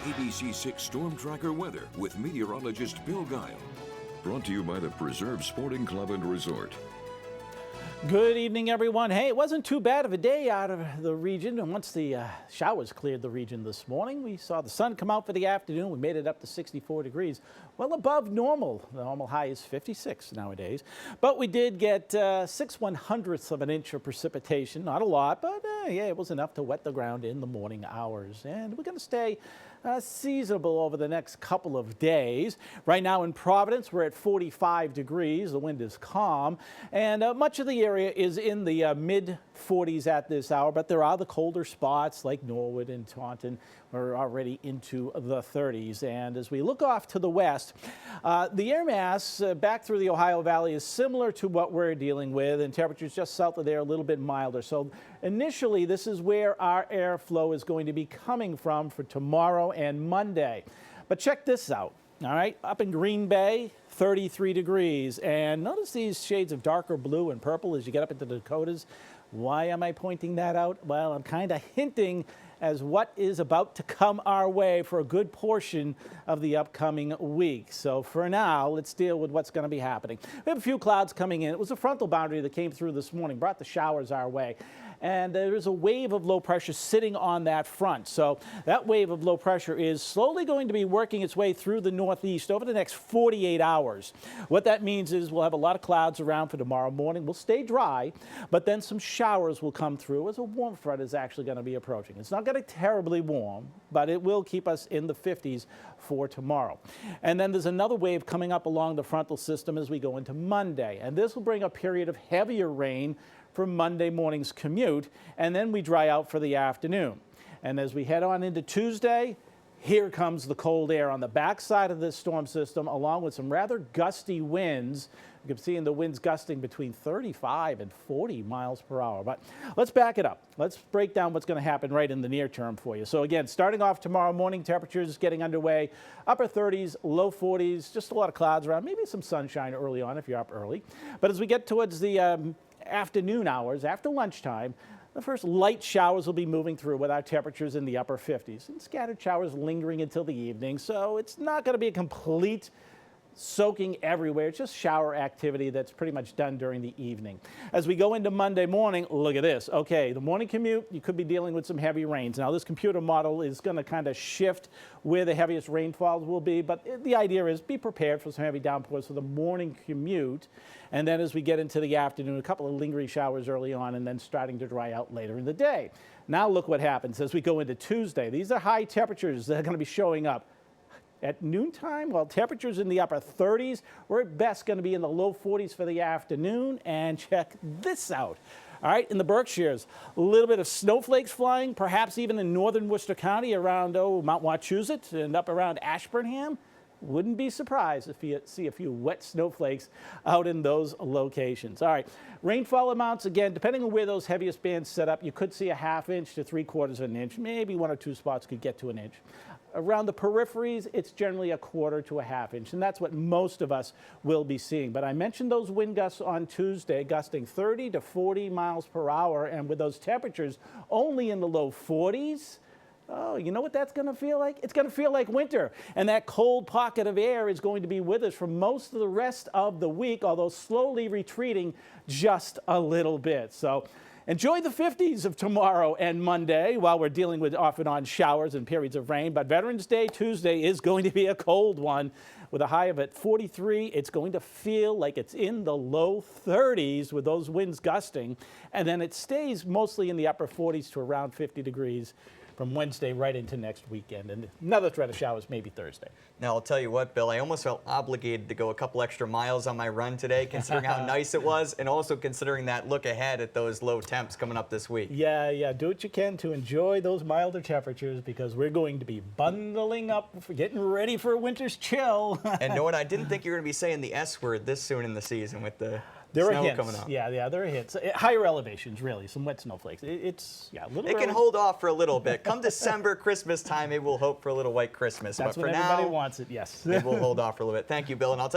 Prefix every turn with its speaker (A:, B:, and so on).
A: ABC 6 Storm Tracker weather with meteorologist Bill Guile. Brought to you by the Preserve Sporting Club and Resort.
B: Good evening, everyone. Hey, it wasn't too bad of a day out of the region. And once the showers cleared the region this morning, we saw the sun come out for the afternoon. We made it up to 64 degrees, well above normal. The normal high is 56 nowadays. But we did get 6/100ths of an inch of precipitation. Not a lot, but yeah, it was enough to wet the ground in the morning hours. And we're going to stay seasonable over the next couple of days. Right now in Providence, we're at 45 degrees. The wind is calm, and much of the area is in the mid 40s at this hour, but there are the colder spots like Norwood and Taunton. We're already into the 30s. And as we look off to the west, the air mass back through the Ohio Valley is similar to what we're dealing with, and temperatures just south of there a little bit milder. So initially, this is where our airflow is going to be coming from for tomorrow and Monday. But check this out. All right, up in Green Bay, 33 degrees. And notice these shades of darker blue and purple as you get up into the Dakotas. Why am I pointing that out? Well, I'm kind of hinting as what is about to come our way for a good portion of the upcoming week. So for now, let's deal with what's going to be happening. We have a few clouds coming in. It was a frontal boundary that came through this morning, brought the showers our way. And there's a wave of low pressure sitting on that front. So that wave of low pressure is slowly going to be working its way through the northeast over the next 48 hours. What that means is we'll have a lot of clouds around for tomorrow morning. We'll stay dry, but then some showers will come through as a warm front is actually going to be approaching. It's not going to be terribly warm, but it will keep us in the 50s for tomorrow. And then there's another wave coming up along the frontal system as we go into Monday. And this will bring a period of heavier rain for Monday morning's commute, and then we dry out for the afternoon. And as we head on into Tuesday, here comes the cold air on the backside of this storm system, along with some rather gusty winds. You can see in the winds gusting between 35 and 40 miles per hour. But let's back it up. Let's break down what's going to happen right in the near term for you. So again, starting off tomorrow morning, temperatures getting underway, upper 30s, low 40s, just a lot of clouds around, maybe some sunshine early on if you're up early. But as we get towards the afternoon hours, after lunchtime, the first light showers will be moving through with our temperatures in the upper 50s and scattered showers lingering until the evening. So it's not going to be a complete soaking everywhere. It's just shower activity that's pretty much done during the evening. As we go into Monday morning, look at this. Okay, the morning commute, you could be dealing with some heavy rains. Now, this computer model is going to kind of shift where the heaviest rainfalls will be, but the idea is be prepared for some heavy downpours for the morning commute. And then as we get into the afternoon, a couple of lingering showers early on and then starting to dry out later in the day. Now look what happens as we go into Tuesday. These are high temperatures that are going to be showing up. At noontime, well, temperatures in the upper 30s. We're at best going to be in the low 40s for the afternoon. And check this out. All right, in the Berkshires, a little bit of snowflakes flying, perhaps even in northern Worcester County around, Mount Wachusett and up around Ashburnham. Wouldn't be surprised if you see a few wet snowflakes out in those locations. All right, rainfall amounts, again, depending on where those heaviest bands set up, you could see a ½ inch to 3/4 of an inch. Maybe 1 or 2 spots could get to an inch. Around the peripheries, it's generally 1/4 to a ½ inch, and that's what most of us will be seeing. But I mentioned those wind gusts on Tuesday, gusting 30 to 40 miles per hour, and with those temperatures only in the low 40s, oh, you know what that's going to feel like? It's going to feel like winter. And that cold pocket of air is going to be with us for most of the rest of the week, although slowly retreating just a little bit. So enjoy the 50s of tomorrow and Monday while we're dealing with off and on showers and periods of rain. But Veterans Day Tuesday is going to be a cold one with a high of at 43. It's going to feel like it's in the low 30s with those winds gusting. And then it stays mostly in the upper 40s to around 50 degrees from Wednesday right into next weekend. And another threat of showers maybe Thursday.
C: Now, I'll tell you what, Bill, I almost felt obligated to go a couple extra miles on my run today, considering how nice it was, and also considering that look ahead at those low temps coming up this week.
B: Yeah, do what you can to enjoy those milder temperatures because we're going to be bundling up, for getting ready for a winter's chill.
C: And know what? I didn't think you were going to be saying the S word this soon in the season with the
B: There are
C: snow
B: hints.
C: coming up.
B: Yeah, there are hints. Higher elevations, really, some wet snowflakes. It's a little
C: It
B: early.
C: can hold off for a little bit. Come December, Christmas time, maybe we'll hope for a little white Christmas.
B: That's
C: but for
B: when everybody
C: now,
B: wants it, yes.
C: maybe we'll hold off for a little bit. Thank you, Bill, and I'll tell you